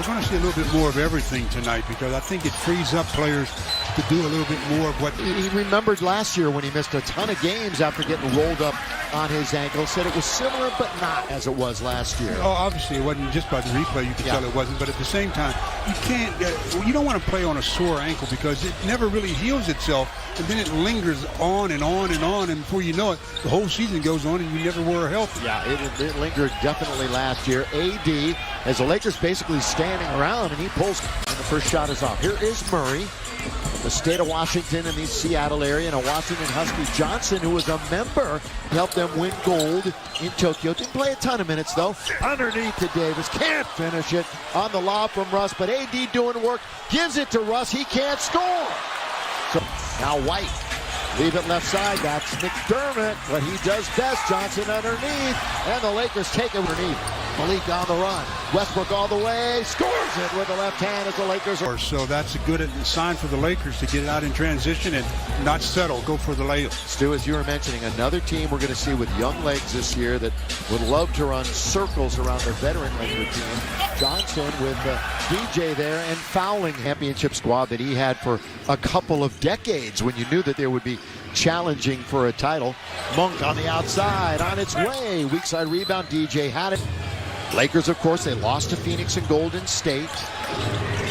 going to see a little bit more of everything tonight because I think it frees up players to do a little bit more of what he remembered last year when he missed a ton of games after getting rolled up on his ankle. Said it was similar but not as it was last year. Oh, obviously it wasn't. Just by the replay you could tell it wasn't, but at the same time you don't want to play on a sore ankle because it never really heals itself, and then it lingers on and on and on, and before you know it the whole season goes on and you never were healthy. Yeah, it lingered definitely last year. AD, as the Lakers basically standing around, and he pulls, and the first shot is off. Here is Murray, the state of Washington in the Seattle area, and a Washington Husky. Johnson, who was a member, helped them win gold in Tokyo. Didn't play a ton of minutes, though. Underneath to Davis. Can't finish it on the lob from Russ, but AD doing work. Gives it to Russ. He can't score. So now White. Leave it left side. That's McDermott. What he does best. Johnson underneath. And the Lakers take it underneath. Malik on the run. Westbrook all the way. Scores it with the left hand as the Lakers are. So that's a good sign for the Lakers to get it out in transition and not settle. Go for the layup. Stu, as you were mentioning, another team we're going to see with young legs this year that would love to run circles around their veteran Laker team. Johnson with DJ there and fouling. Championship squad that he had for a couple of decades when you knew that there would be challenging for a title. Monk on the outside, on its way. Weak side rebound, DJ had it. Lakers, of course, they lost to Phoenix and Golden State.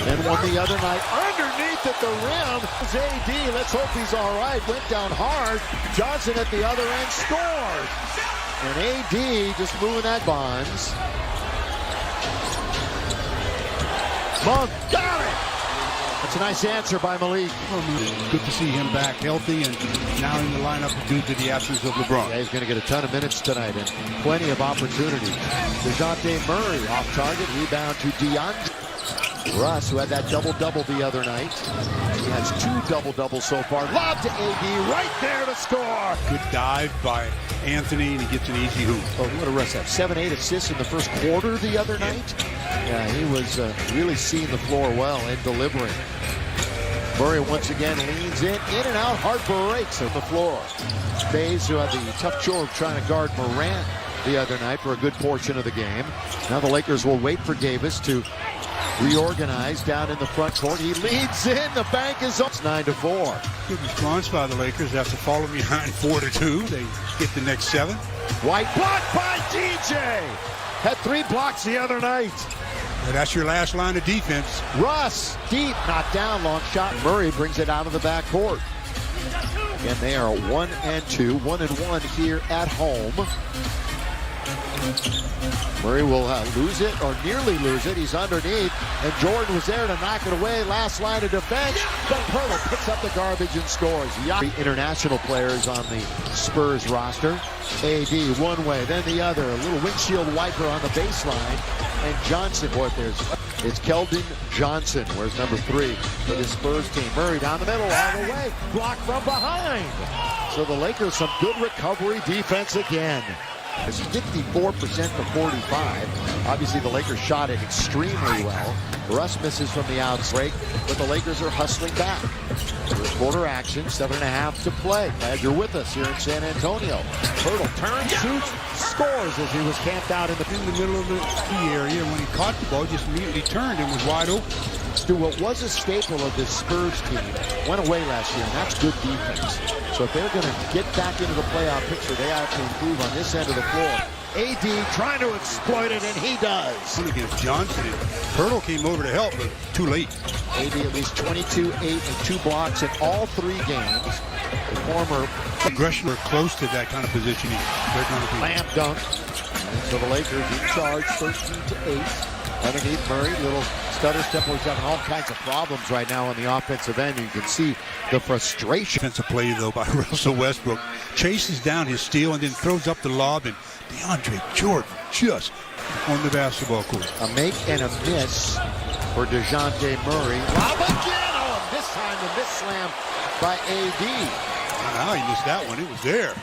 Then won the other night. Underneath at the rim is AD. Let's hope he's all right. Went down hard. Johnson at the other end scores. And AD just moving that Bonds. Monk got it. That's a nice answer by Malik. Good to see him back healthy and now in the lineup due to the absence of LeBron. Yeah, he's going to get a ton of minutes tonight and plenty of opportunity. DeJounte Murray off target, rebound to DeAndre. Russ, who had that double-double the other night. He has 2 double-doubles so far. Lob to AD, right there to score. Good dive by Anthony, and he gets an easy hoop. Oh, what a Russ have? 7-8 assists in the first quarter the other night. Yeah, he was really seeing the floor well and delivering. Murray once again leans in and out, hard breaks at the floor. Bays, who had the tough chore of trying to guard Morant the other night for a good portion of the game. Now the Lakers will wait for Davis to reorganize down in the front court. He leads in. The bank is up. It's 9-4. Good response by the Lakers after falling behind 4-2. They get the next 7. White blocked by DJ. Had 3 blocks the other night. And that's your last line of defense. Russ deep, knocked down, long shot. Murray brings it out of the backcourt. And they are 1-2, 1-1 here at home. Murray will lose it or nearly lose it. He's underneath, and Jordan was there to knock it away. Last line of defense, but Pirtle picks up the garbage and scores. International players on the Spurs roster. AD one way, then the other. A little windshield wiper on the baseline, and Johnson. Boy, it's Keldon Johnson. Where's number 3 for the Spurs team? Murray down the middle, all the way, blocked from behind. So the Lakers, some good recovery defense again. It's 54% to 45. Obviously, the Lakers shot it extremely well. Russ misses from the outside, but the Lakers are hustling back. First quarter action, 7.5 to play. Glad you're with us here in San Antonio. Pirtle turns, shoots, scores as he was camped out in the middle of the key area. When he caught the ball, just immediately turned and was wide open. Stu, what was a staple of this Spurs team went away last year, and that's good defense. So if they're going to get back into the playoff picture, they have to improve on this end of the floor. AD trying to exploit it, and he does. Against Johnson, and Pirtle came over to help, but too late. AD at least 22, 8, and 2 blocks in all 3 games. The former aggression are close to that kind of positioning. They're going to be slam dunk. So the Lakers in charge, 13-8. Underneath Murray, little stutter step. He's having all kinds of problems right now on the offensive end. You can see the frustration. Defensive play, though, by Russell Westbrook. Chases down his steal and then throws up the lob, and DeAndre Jordan just on the basketball court. A make and a miss for DeJounte Murray. Lob again! Oh, and this time the miss slam by AD. Now he missed that one. It was there.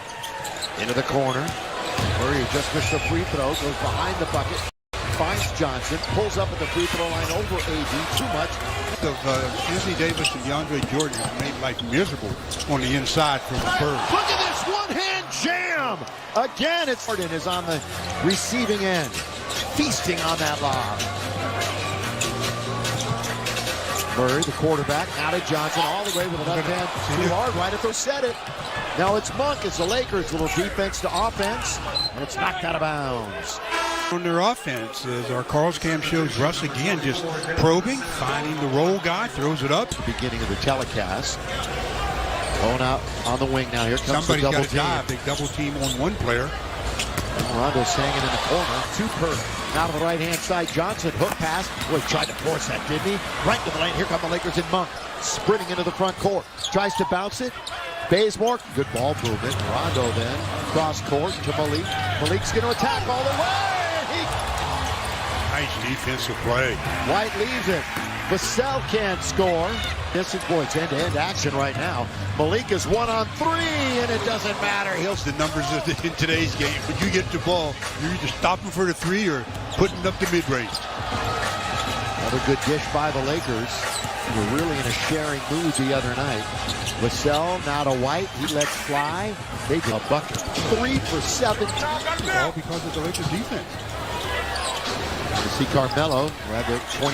Into the corner. Murray just missed the free throw. Goes behind the bucket. Finds Johnson, pulls up at the free throw line over AD, too much. Anthony Davis and DeAndre Jordan have made life miserable on the inside for the Spurs. Look at this one-hand jam! Again, it's Harden is on the receiving end, feasting on that lob. Murray, the quarterback, out of Johnson, all the way with the left hand. Too hard, right at the set it. Now it's Monk. It's the Lakers. Little defense to offense, and it's knocked out of bounds. On their offense, as our Carl's Cam shows, Russ again just probing, finding the roll guy, throws it up. The beginning of the telecast. Going out on the wing now. Here comes Somebody's the double got a team. dive. Big double team on one player. Rondo's hanging in the corner. Two per. Out of the right-hand side, Johnson, hook pass. Boy, he tried to force that, didn't he? Right to the lane. Here come the Lakers and Monk. Sprinting into the front court. Tries to bounce it. Bazemore, good ball movement. Rondo then, cross court to Malik. Malik's going to attack all the way. Nice defensive play. White leaves it. Vassell can't score. This is, boy, it's end-to-end action right now. Malik is 1-on-3, and it doesn't matter. He'll The numbers in today's game, when you get the ball, you're either stopping for the three or putting up the mid-range. Another good dish by the Lakers. They were really in a sharing mood the other night. Vassell, now to White. He lets fly. They did a bucket. 3 for 17. All because of the Lakers defense. You see Carmelo, rather 20.